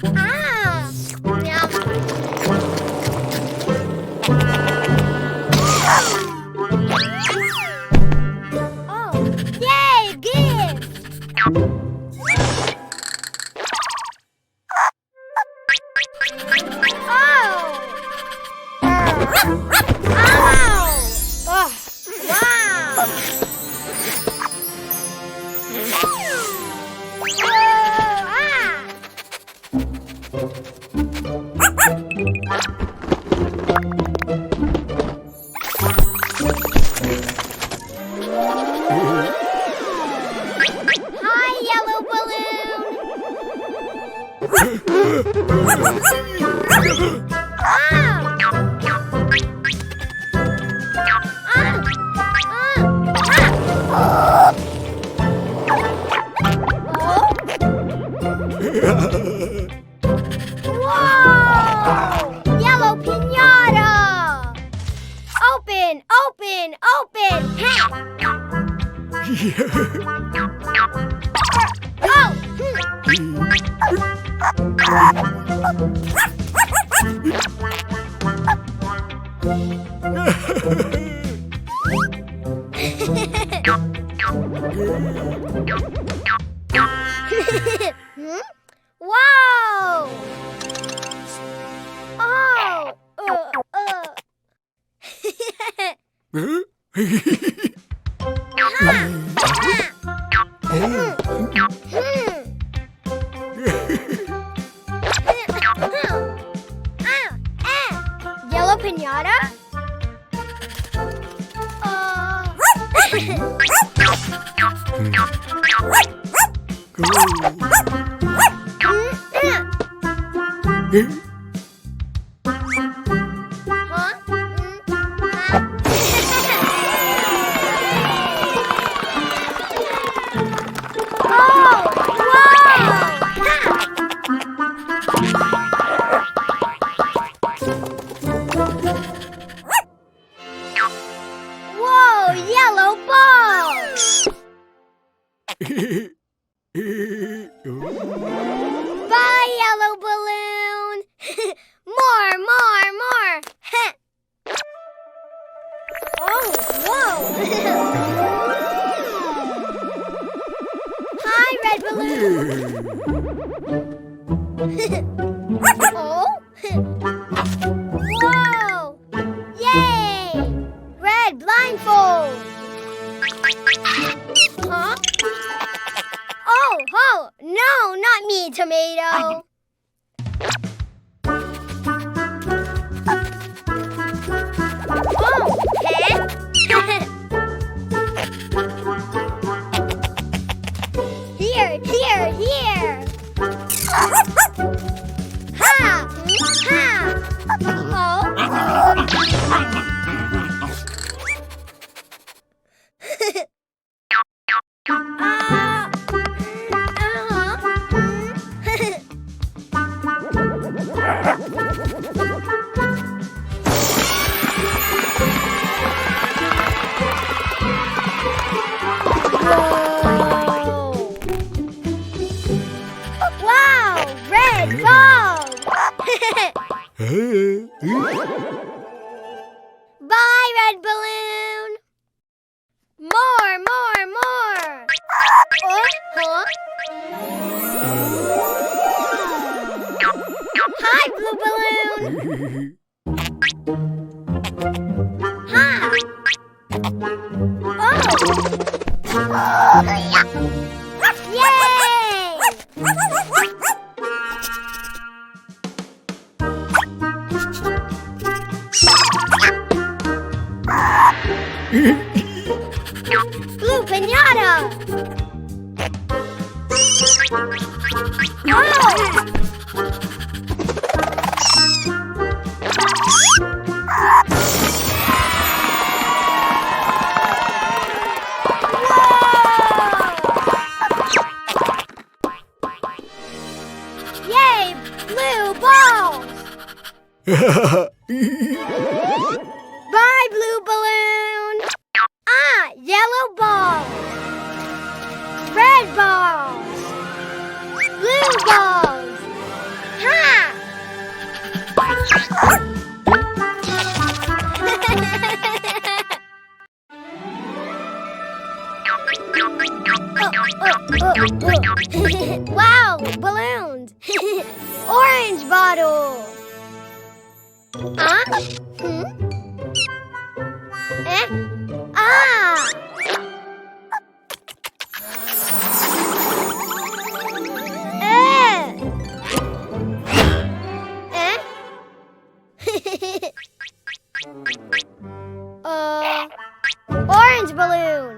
Ah! Yum. Oh, yay, gift! Hi, yellow balloon! Whoa! Yellow piñata! Open, open, open! Hey! Go! Wow! Oh! Yellow piñata? Whoa, yellow ball! Bye, yellow balloon! More! Oh, whoa! Hi, red balloon! Oh! Whoa! Yay! Red blindfold! Huh? Oh, no, not me, tomato. Oh, eh? Here. Ha! Oh. Wow! Red ball! Bye, red balloon! More! Huh? Hi, blue balloon! Hi! Oh! Yay! Blue piñata! Oh! Yay! Blue balls! Bye, blue balloon! Yellow balls! Red balls! Blue balls! balloons. Orange bottle. Huh? Eh? Ah! Orange balloon.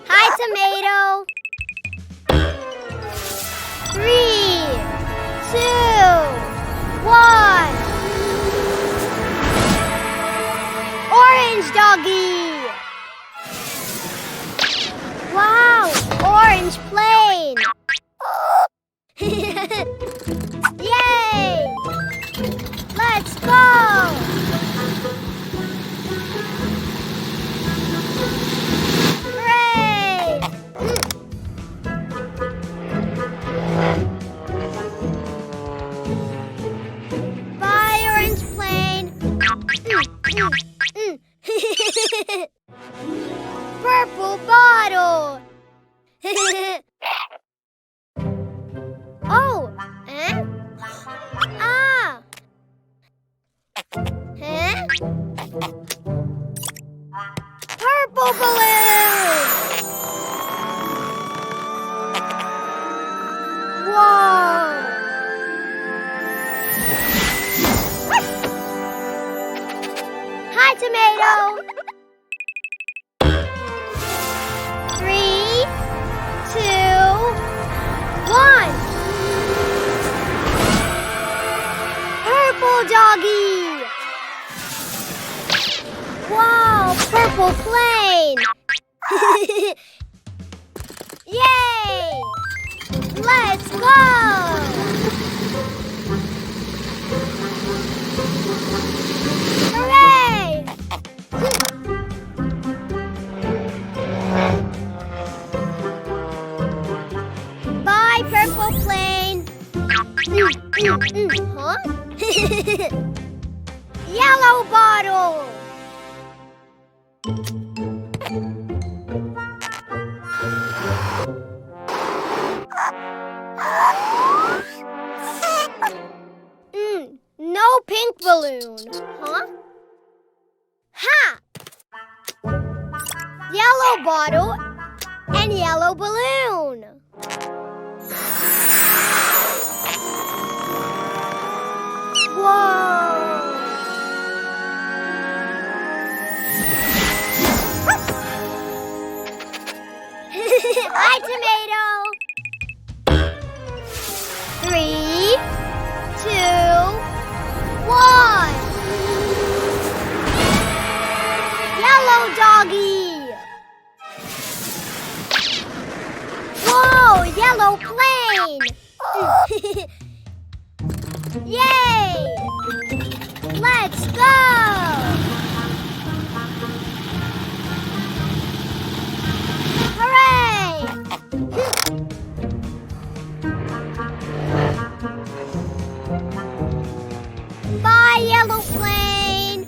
Hi, tomato. 3, 2, 1. Orange doggy. Wow, orange plane. Yay! Let's go. Hooray! Bye, orange plane. Purple bottle. Oh, eh? Ah. Huh? Purple balloon. Whoa. Hi, tomato. 3, 2, 1. Purple doggy. Wow, purple plane. Yay! Let's go. Hooray! Bye, purple plane. Huh? Yellow bottle. No pink balloon. Huh? Ha! Yellow bottle and yellow balloon. Whoa! Hi, tomato. 3, 2, 1. Yellow doggy. Whoa, yellow plane. Yay! Let's go! Hooray! Bye, yellow plane.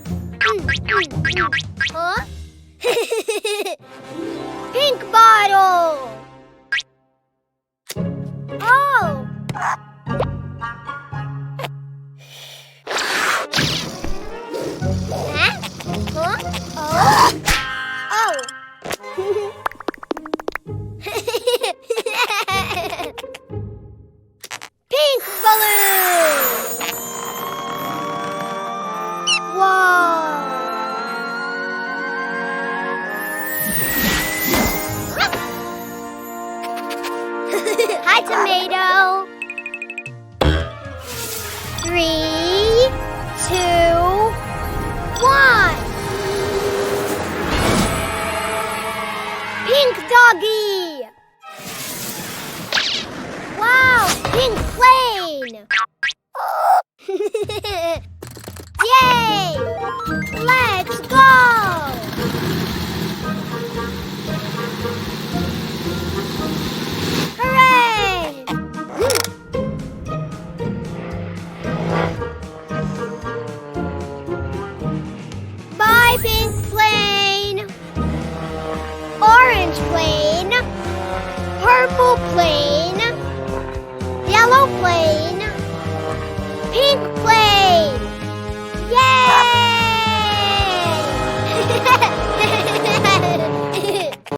Huh? Pink bottle. Oh! Huh? Oh! Oh! Pink balloon! Whoa! Hi, tomato! plane, yellow plane, pink plane.